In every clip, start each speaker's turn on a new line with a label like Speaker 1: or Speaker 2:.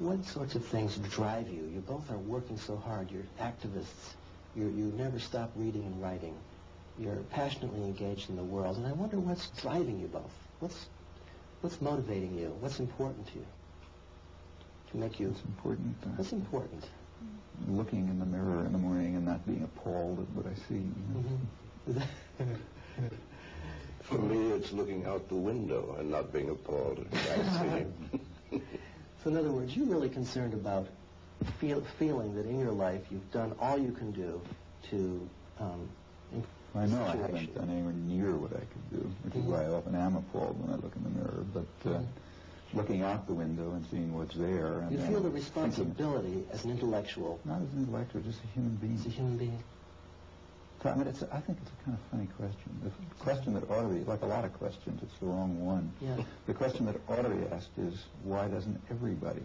Speaker 1: What sorts of things drive you? You both are working so hard. You're activists. You never stop reading and writing. You're passionately engaged in the world. And I wonder what's driving you both. What's motivating you? What's important to you? To make you...
Speaker 2: What's important?
Speaker 1: What's important?
Speaker 2: Looking in the mirror in the morning and not being appalled at what I see.
Speaker 3: For me, it's looking out the window and not being appalled at what I see.
Speaker 1: So in other words, you're really concerned about feeling that in your life you've done all you can do to
Speaker 2: I know I haven't done anywhere near what I could do, which is why I often am appalled when I look in the mirror. But looking out the window and seeing what's there. And
Speaker 1: you feel the responsibility as an intellectual.
Speaker 2: Not as an intellectual, just a human being.
Speaker 1: As a human being.
Speaker 2: I mean, I think it's a kind of funny question. The question that ought to be, like a lot of questions, it's the wrong one.
Speaker 1: Yeah.
Speaker 2: The question that ought to be asked is, why doesn't everybody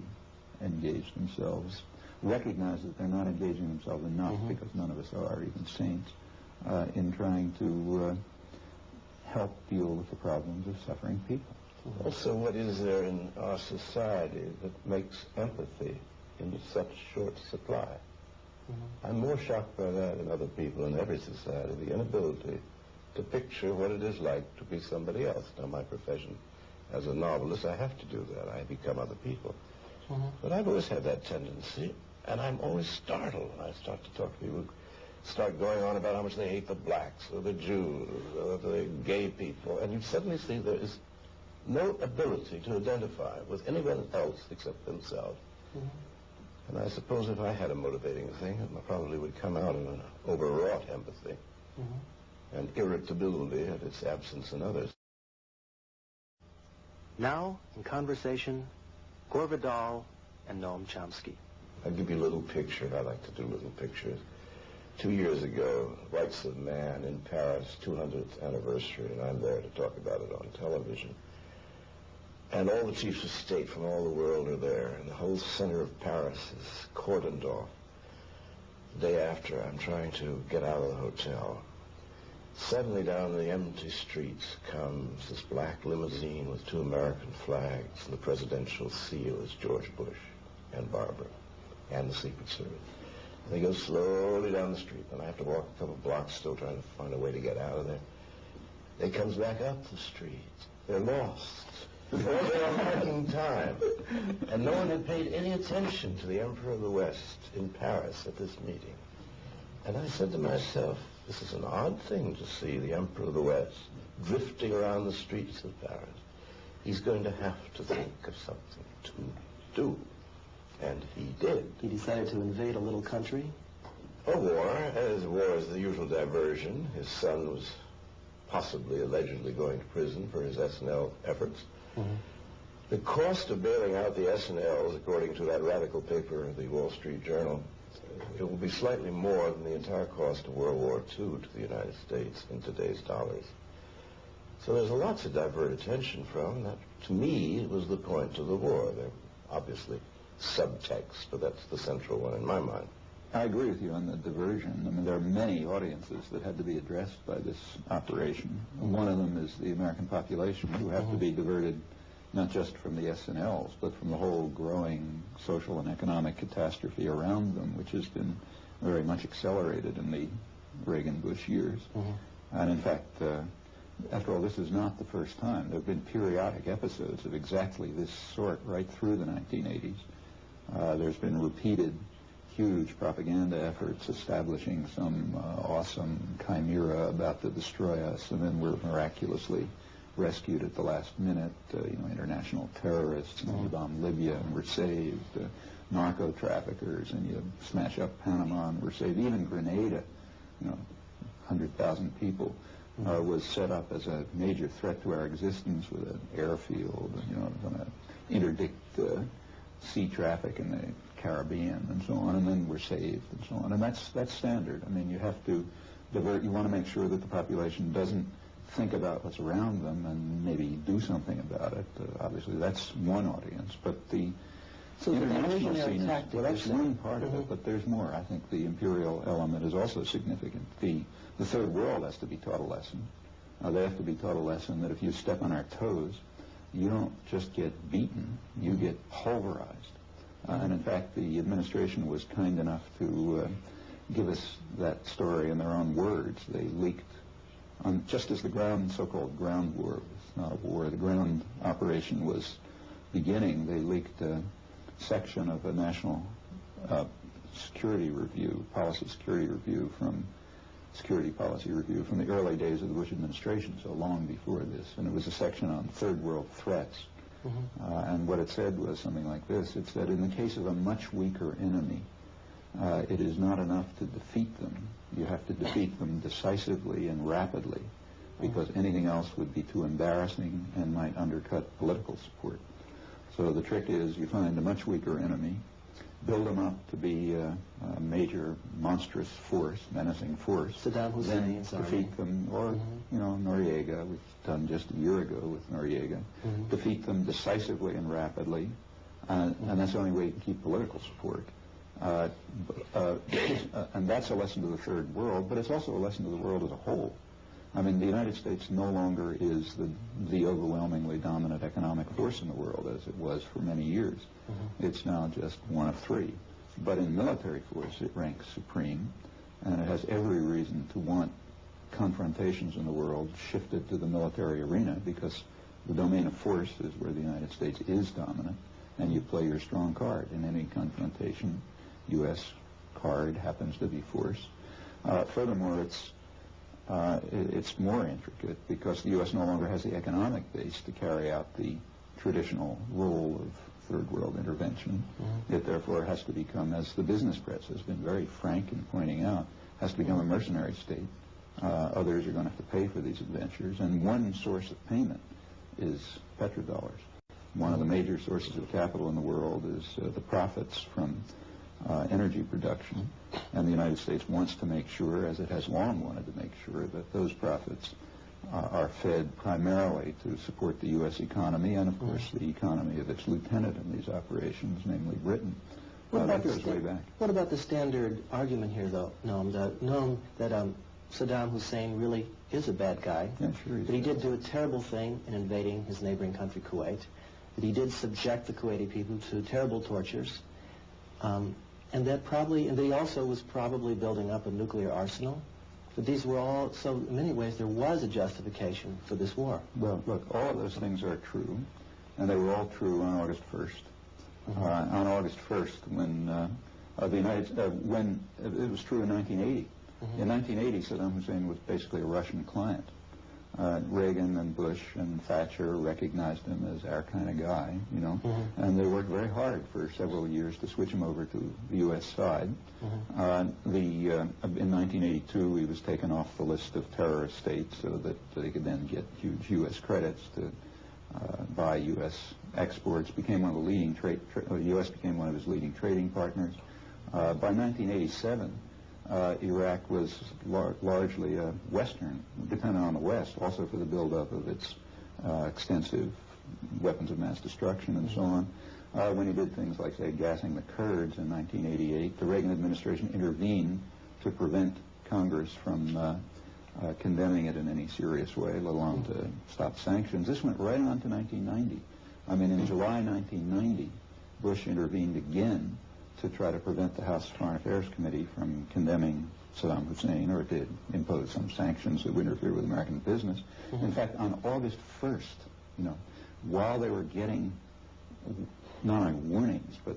Speaker 2: engage themselves, recognize that they're not engaging themselves enough, because none of us are, even saints, in trying to help deal with the problems of suffering people.
Speaker 3: Also, what is there in our society that makes empathy in such short supply? I'm more shocked by that than other people in every society, the inability to picture what it is like to be somebody else. Now, my profession as a novelist, I have to do that. I become other people. But I've always had that tendency, and I'm always startled when I start to talk to people who start going on about how much they hate the blacks or the Jews or the gay people, and you suddenly see there is no ability to identify with anyone else except themselves. And I suppose if I had a motivating thing, it probably would come out in an overwrought empathy and irritability at its absence in others.
Speaker 1: Now, in conversation, Gore Vidal and Noam Chomsky.
Speaker 3: I'll give you a little picture. I like to do little pictures. 2 years ago, Rights of Man in Paris, 200th anniversary, and I'm there to talk about it on television. And all the chiefs of state from all the world are there, and the whole center of Paris is cordoned off. The day after, I'm trying to get out of the hotel. Suddenly down the empty streets comes this black limousine with 2 American flags, and the presidential seal is George Bush and Barbara and the Secret Service. And they go slowly down the street, and I have to walk a couple blocks still trying to find a way to get out of there. They comes back up the street. They're lost. All their marking time. And no one had paid any attention to the Emperor of the West in Paris at this meeting. And I said to myself, this is an odd thing to see the Emperor of the West drifting around the streets of Paris. He's going to have to think of something to do. And he did.
Speaker 1: He decided to invade a little country?
Speaker 3: A war. As war is the usual diversion. His son was possibly, allegedly going to prison for his S&L efforts. The cost of bailing out the S&Ls, according to that radical paper, the Wall Street Journal, it will be slightly more than the entire cost of World War II to the United States in today's dollars. So there's a lot to divert attention from. That, to me, was the point of the war. There are obviously subtext, but that's the central one in my mind.
Speaker 2: I agree with you on the diversion. I mean, there are many audiences that had to be addressed by this operation. One of them is the American population, who have to be diverted not just from the S&Ls, but from the whole growing social and economic catastrophe around them, which has been very much accelerated in the Reagan-Bush years. And in fact, after all, this is not the first time. There have been periodic episodes of exactly this sort right through the 1980s. There's been repeated huge propaganda efforts establishing some awesome chimera about to destroy us, and then we're miraculously rescued at the last minute. International terrorists, and you bomb Libya and we're saved. Narco traffickers, and you smash up Panama and we're saved. Even Grenada, 100,000 people, was set up as a major threat to our existence with an airfield, going to interdict sea traffic in the Caribbean and so on, and then we're saved and so on. And that's standard. I mean, you have to divert. You want to make sure that the population doesn't think about what's around them and maybe do something about it. Obviously, that's one audience. But the international scene is, well, that's one part of it, but there's more. I think the imperial element is also significant. The third world has to be taught a lesson. They have to be taught a lesson that if you step on our toes, you don't just get beaten, you get pulverized. And in fact, the administration was kind enough to give us that story in their own words. They leaked, just as the so-called ground war, it's not a war, the ground operation was beginning, they leaked a section of a national security policy review from the early days of the Bush administration, so long before this. And it was a section on third world threats. And what it said was something like this. It said, in the case of a much weaker enemy, it is not enough to defeat them. You have to defeat them decisively and rapidly, because anything else would be too embarrassing and might undercut political support. So the trick is you find a much weaker enemy, build them up to be a major, monstrous force, menacing force.
Speaker 1: Saddam Hussein's
Speaker 2: then defeat them, or, Noriega, we've done just a year ago with Noriega. Defeat them decisively and rapidly, and that's the only way you can keep political support. And that's a lesson to the third world, but it's also a lesson to the world as a whole. I mean, the United States no longer is the overwhelmingly dominant economic force in the world as it was for many years. It's now just one of three. But in military force, it ranks supreme, and it has every reason to want confrontations in the world shifted to the military arena, because the domain of force is where the United States is dominant, and you play your strong card in any confrontation. U.S. card happens to be force. Furthermore, it's more intricate because the U.S. no longer has the economic base to carry out the traditional role of third world intervention. It therefore has to become, as the business press has been very frank in pointing out, has to become a mercenary state. Others are going to have to pay for these adventures, and one source of payment is petrodollars. One of the major sources of capital in the world is the profits from energy production, and the United States wants to make sure, as it has long wanted to make sure, that those profits are fed primarily to support the U.S. economy and, of course, the economy of its lieutenant in these operations, namely Britain. That goes way back.
Speaker 1: What about the standard argument here, though, Noam, that Saddam Hussein really is a bad guy,
Speaker 2: Yeah, sure
Speaker 1: that he did do a terrible thing in invading his neighboring country, Kuwait, that he did subject the Kuwaiti people to terrible tortures, and that he also was probably building up a nuclear arsenal? But these were all, so in many ways there was a justification for this war.
Speaker 2: Well, look, all of those things are true, and they were all true on August 1st. On August 1st, when it was true in 1980. In 1980, Saddam Hussein was basically a Russian client. Reagan and Bush and Thatcher recognized him as our kind of guy, and they worked very hard for several years to switch him over to the U.S. side. In 1982, he was taken off the list of terrorist states so that they could then get huge U.S. credits to buy U.S. exports. Became one of the leading U.S. became one of his leading trading partners. By 1987. Iraq was largely a Western, dependent on the West, also for the buildup of its extensive weapons of mass destruction and so on. When he did things like, say, gassing the Kurds in 1988, the Reagan administration intervened to prevent Congress from condemning it in any serious way, let alone to stop sanctions. This went right on to 1990. I mean, in July 1990, Bush intervened again to try to prevent the House Foreign Affairs Committee from condemning Saddam Hussein, or to impose some sanctions that would interfere with American business. In fact, on August 1st, while they were getting not only warnings, but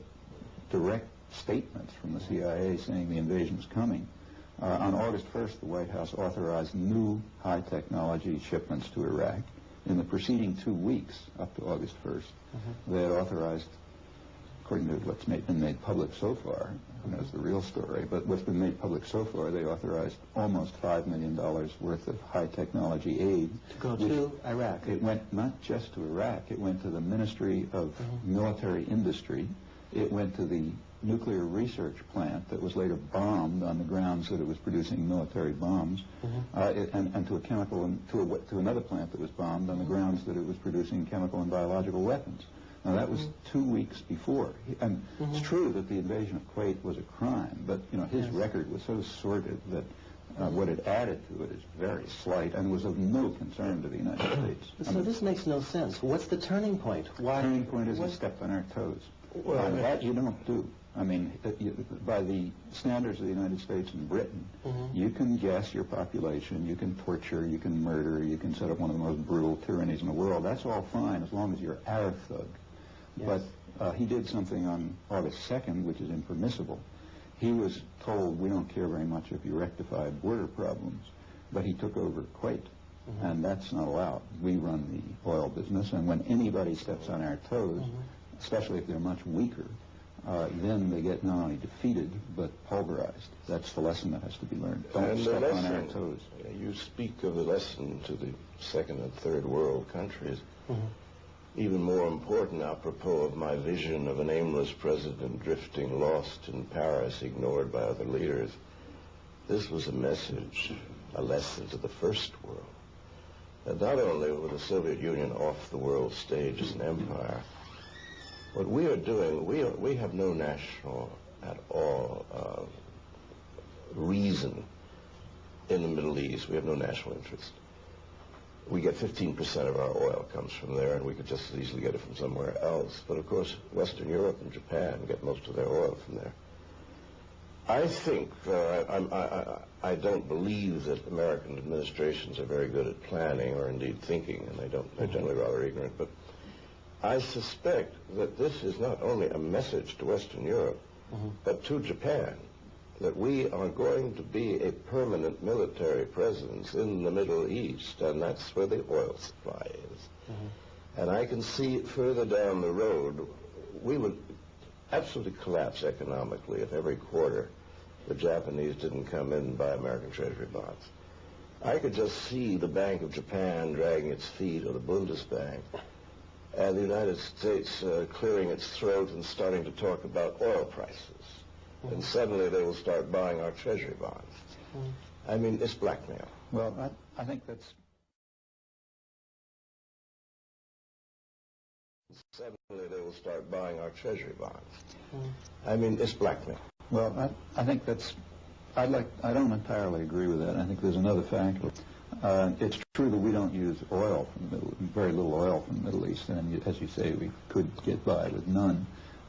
Speaker 2: direct statements from the CIA saying the invasion was coming, on August 1st, the White House authorized new high-technology shipments to Iraq. In the preceding 2 weeks, up to August 1st, they had authorized, according to what's been made public so far, who knows the real story, but what's been made public so far, they authorized almost $5 million worth of high-technology aid.
Speaker 1: To go to Iraq.
Speaker 2: It went not just to Iraq, it went to the Ministry of Military Industry. It went to the nuclear research plant that was later bombed on the grounds that it was producing military bombs, and to another plant that was bombed on the grounds that it was producing chemical and biological weapons. Now, that was 2 weeks before. And it's true that the invasion of Kuwait was a crime, but, his record was so sordid that what it added to it is very slight and was of no concern to the United States.
Speaker 1: So this makes no sense. What's the turning point?
Speaker 2: The turning point is he stepped on our toes.
Speaker 3: Well,
Speaker 2: that you don't do. I mean, by the standards of the United States and Britain, you can guess your population, you can torture, you can murder, you can set up one of the most brutal tyrannies in the world. That's all fine as long as you're Arab thug. Yes. But he did something on August 2nd, which is impermissible. He was told, we don't care very much if you rectify border problems, but he took over Kuwait, and that's not allowed. We run the oil business, and when anybody steps on our toes, especially if they're much weaker, then they get not only defeated, but pulverized. That's the lesson that has to be learned. Don't step on our toes.
Speaker 3: You speak of the lesson to the second and third world countries. Even more important, apropos of my vision of an aimless president drifting lost in Paris, ignored by other leaders, this was a message, a lesson to the first world. That not only was the Soviet Union off the world stage as an empire, what we are doing, we have no national at all reason in the Middle East. We have no national interest. We get 15% of our oil comes from there, and we could just as easily get it from somewhere else. But of course, Western Europe and Japan get most of their oil from there. I think, I don't believe that American administrations are very good at planning or indeed thinking, and they're generally rather ignorant, but I suspect that this is not only a message to Western Europe, but to Japan, that we are going to be a permanent military presence in the Middle East, and that's where the oil supply is. And I can see further down the road, we would absolutely collapse economically if every quarter the Japanese didn't come in and buy American Treasury bonds. I could just see the Bank of Japan dragging its feet, or the Bundesbank, and the United States clearing its throat and starting to talk about oil prices. And suddenly they will start buying our Treasury bonds. I mean, it's blackmail.
Speaker 2: Well, I think that's...
Speaker 3: Suddenly they will start buying our Treasury bonds. I mean, it's blackmail.
Speaker 2: Well, I think that's... I don't entirely agree with that. I think there's another factor. It's true that we don't use oil from the very little oil from the Middle East, and as you say, we could get by with none.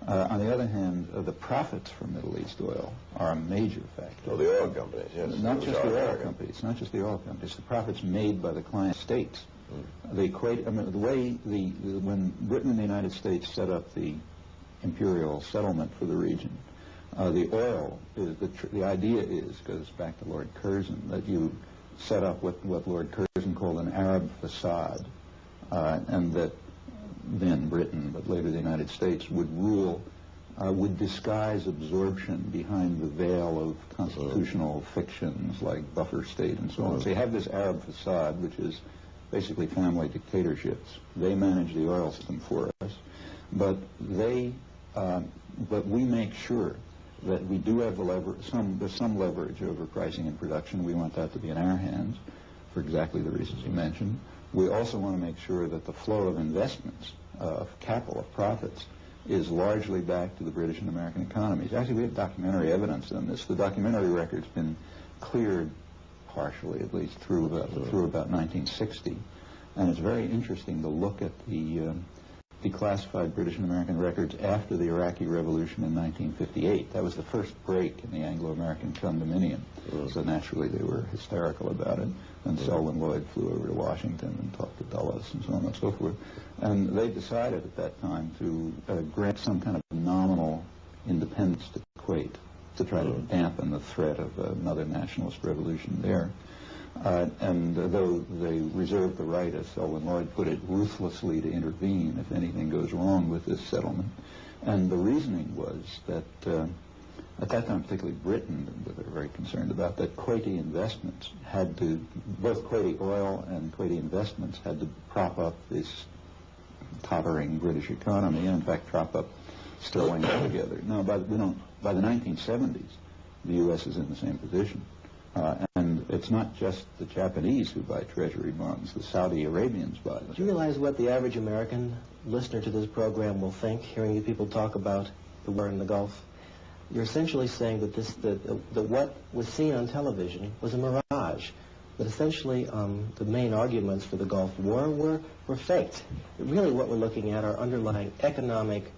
Speaker 2: On the other hand, the profits from Middle East oil are a major factor.
Speaker 3: Oh, the oil companies, yes.
Speaker 2: Not just the oil companies. Not just the oil companies. The profits made by the client states. They equate. I mean, the way when Britain and the United States set up the imperial settlement for the region, the oil is the idea goes back to Lord Curzon, that you set up what Lord Curzon called an Arab facade, and that then Britain, but later the United States, would rule, would disguise absorption behind the veil of constitutional fictions like buffer state and so on. So you have this Arab facade, which is basically family dictatorships. They manage the oil system for us, but we make sure that we do have there's some leverage over pricing and production. We want that to be in our hands for exactly the reasons you mentioned. We also want to make sure that the flow of investments, of capital, of profits, is largely back to the British and American economies. Actually, we have documentary evidence on this. The documentary record's been cleared partially, at least, through about 1960. And it's very interesting to look at the declassified British and American records after the Iraqi Revolution in 1958. That was the first break in the Anglo-American condominium. So naturally they were hysterical about it. And Selwyn Lloyd flew over to Washington and talked to Dulles and so on and so forth. And they decided at that time to grant some kind of nominal independence to Kuwait to try to dampen the threat of another nationalist revolution there. And though they reserved the right, as Selwyn Lloyd put it, ruthlessly to intervene if anything goes wrong with this settlement. And the reasoning was that, at that time, particularly Britain, they were very concerned about that Kuwaiti investments had to, both Kuwaiti oil and Kuwaiti investments had to prop up this tottering British economy, and in fact prop up sterling altogether. Now, by the 1970s, the U.S. is in the same position. And it's not just the Japanese who buy treasury bonds. The Saudi Arabians buy them.
Speaker 1: Do you realize what the average American listener to this program will think, hearing you people talk about the war in the Gulf? You're essentially saying that what was seen on television was a mirage. That essentially the main arguments for the Gulf War were faked. Really what we're looking at are underlying economic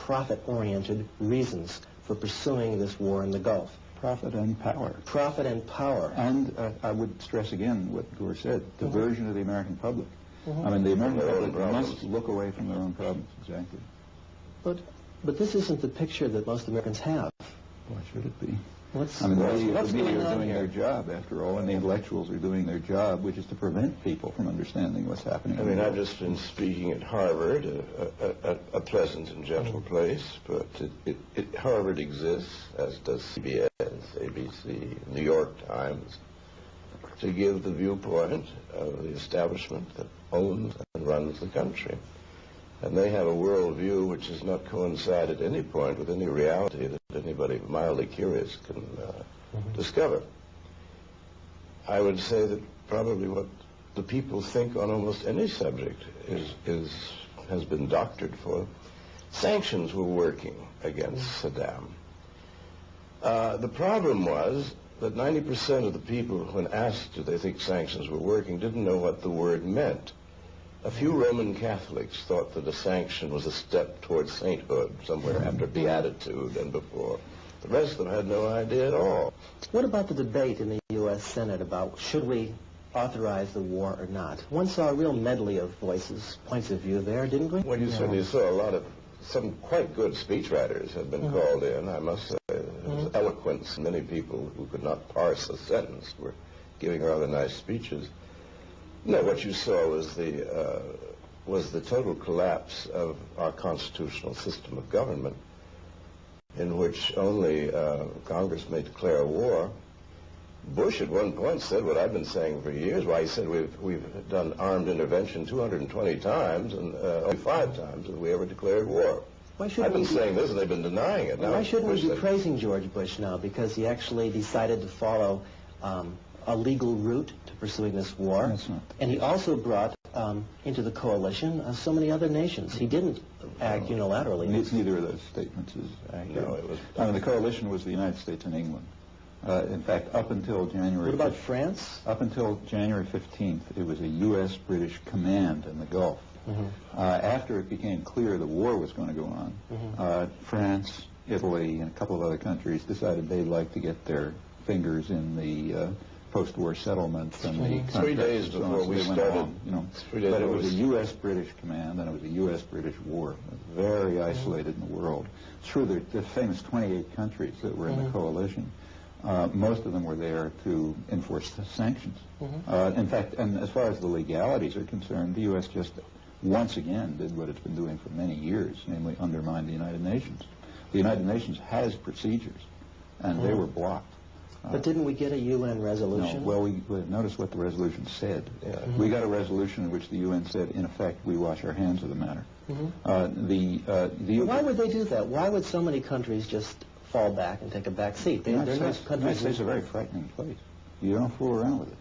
Speaker 1: profit-oriented reasons for pursuing this war in the Gulf.
Speaker 2: Profit and power.
Speaker 1: Profit and power.
Speaker 2: And I would stress again what Gore said, diversion of the American public. I mean, the American public must look away from their own problems, exactly.
Speaker 1: But this isn't the picture that most Americans have.
Speaker 2: Why should it be?
Speaker 1: What's
Speaker 2: I mean, the
Speaker 1: going
Speaker 2: media
Speaker 1: on
Speaker 2: are doing
Speaker 1: here?
Speaker 2: their job, after all, and the intellectuals are doing their job, which is to prevent people from understanding what's happening.
Speaker 3: I mean, I've just been speaking at Harvard, a pleasant and gentle place, but Harvard exists, as does CBS, ABC, New York Times, to give the viewpoint of the establishment that owns and runs the country. And they have a worldview which does not coincide at any point with any reality that anybody mildly curious can discover. I would say that probably what the people think on almost any subject has been doctored for. Sanctions were working against Saddam. The problem was that 90% of the people, when asked if they think sanctions were working, didn't know what the word meant. A few Roman Catholics thought that a sanction was a step towards sainthood, somewhere after beatitude and before. The rest of them had no idea at all.
Speaker 1: What about the debate in the U.S. Senate about should we authorize the war or not? One saw a real medley of voices, points of view there, didn't we?
Speaker 3: Well, you certainly saw some quite good speechwriters had been called in, I must say. There was eloquence. Many people who could not parse a sentence were giving rather nice speeches. No, what you saw was the total collapse of our constitutional system of government, in which only Congress may declare a war. Bush at one point said what I've been saying for years. Why, he said we've done armed intervention 220 times, and only 5 times have we ever declared war. I've been saying this, and they've been denying it.
Speaker 1: Why shouldn't we be praising George Bush now? Because he actually decided to follow a legal route to pursuing this war.
Speaker 2: That's not
Speaker 1: and he also brought into the coalition so many other nations. He didn't act unilaterally.
Speaker 2: Neither of those statements is accurate.
Speaker 3: No, it was...
Speaker 2: I mean, the coalition was the United States and England. In fact, up until January...
Speaker 1: What about France?
Speaker 2: Up until January 15th, it was a U.S.-British command in the Gulf. After it became clear the war was going to go on, France, Italy, and a couple of other countries decided they'd like to get their fingers in the post-war settlements and the
Speaker 3: 3 days before we started.
Speaker 2: But it was a U.S.-British command, and it was a U.S.-British war, very isolated in the world. It's true that the famous 28 countries that were in the coalition, most of them were there to enforce the sanctions. In fact, and as far as the legalities are concerned, the U.S. just once again did what it's been doing for many years, namely undermine the United Nations. The United Nations has procedures, and they were blocked.
Speaker 1: But didn't we get a UN resolution?
Speaker 2: No, well, we notice what the resolution said. We got a resolution in which the UN said, in effect, we wash our hands of the matter.
Speaker 1: Why would they do that? Why would so many countries just fall back and take a back seat?
Speaker 2: The United States is a very frightening place. You don't fool around with it.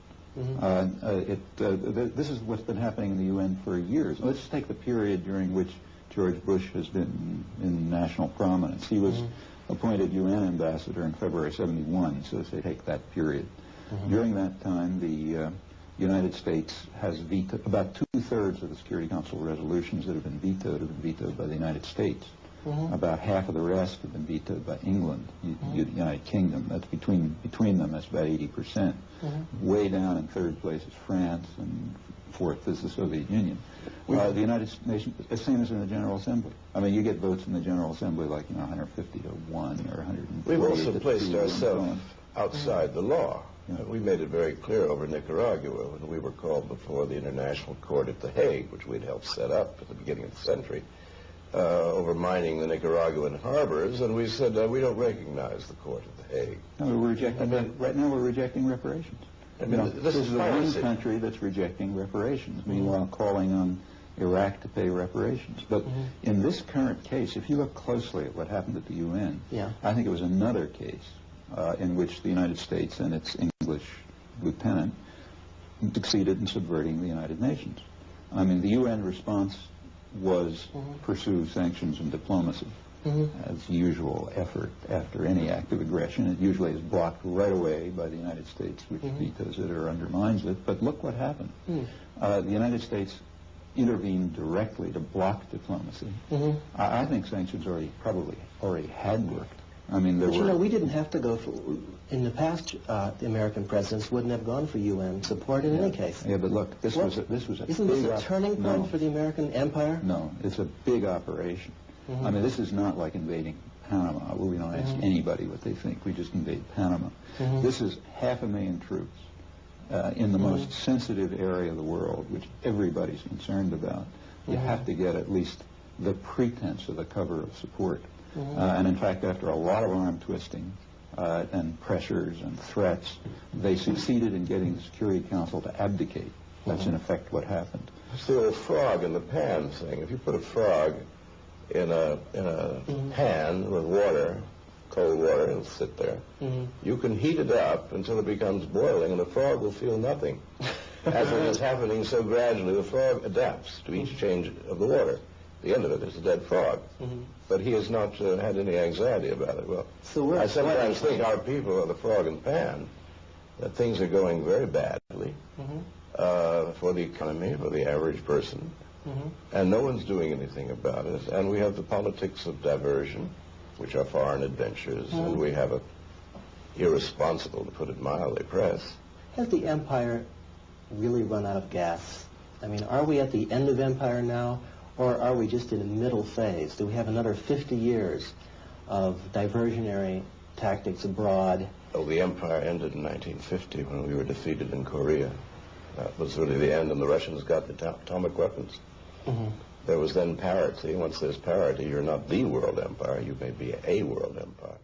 Speaker 2: This is what's been happening in the UN for years. Let's take the period during which George Bush has been in national prominence. He was appointed UN ambassador in February '71, so they take that period. During that time, the United States has vetoed about 2/3 of the Security Council resolutions that have been vetoed by the United States. About half of the rest have been vetoed by England, United Kingdom. That's between them, that's about 80%. Way down in third place is France, and fourth is the Soviet Union. The United Nations, the same as in the General Assembly. I mean, you get votes in the General Assembly like 150 to 1 or 140.
Speaker 3: We've also placed
Speaker 2: to
Speaker 3: ourselves outside the law. We made it very clear over Nicaragua when we were called before the International Court at The Hague, which we'd helped set up at the beginning of the century, over mining the Nicaraguan harbors, and we said we don't recognize the court at The Hague.
Speaker 2: No, we're rejecting. Right now, we're rejecting reparations. This is the one country that's rejecting reparations. Meanwhile, calling on Iraq to pay reparations. But in this current case, if you look closely at what happened at the UN, I think it was another case in which the United States and its English lieutenant succeeded in subverting the United Nations. I mean, the UN response was pursue sanctions and diplomacy as usual effort after any act of aggression. It usually is blocked right away by the United States, which vetoes it or undermines it. But look what happened. The United States intervene directly to block diplomacy, I think sanctions probably already had worked. I mean,
Speaker 1: but we didn't have to go for, in the past, the American presidents wouldn't have gone for UN support in any case.
Speaker 2: Yeah, but look, this was a
Speaker 1: Isn't this a turning point for the American empire?
Speaker 2: No, it's a big operation. I mean, this is not like invading Panama, where we don't ask anybody what they think. We just invade Panama. This is 500,000 troops in the most sensitive area of the world, which everybody's concerned about. You have to get at least the pretense of the cover of support. And in fact, after a lot of arm twisting and pressures and threats, they succeeded in getting the Security Council to abdicate. That's in effect what happened.
Speaker 3: It's the old frog in the pan thing. If you put a frog in a pan with water, cold water, it'll sit there. You can heat it up until it becomes boiling, and the frog will feel nothing. As it is happening so gradually, the frog adapts to each change of the water. The end of it is a dead frog. But he has not had any anxiety about it. Well, I sometimes think our people are the frog in pan, that things are going very badly for the economy, for the average person, and no one's doing anything about it. And we have the politics of diversion, which are foreign adventures, and we have a irresponsible, to put it mildly, press.
Speaker 1: Has the empire really run out of gas? I mean, are we at the end of empire now? Or are we just in a middle phase? Do we have another 50 years of diversionary tactics abroad?
Speaker 3: Oh, the empire ended in 1950 when we were defeated in Korea. That was really the end, and the Russians got the atomic weapons. There was then parity. Once there's parity, you're not the world empire. You may be a world empire.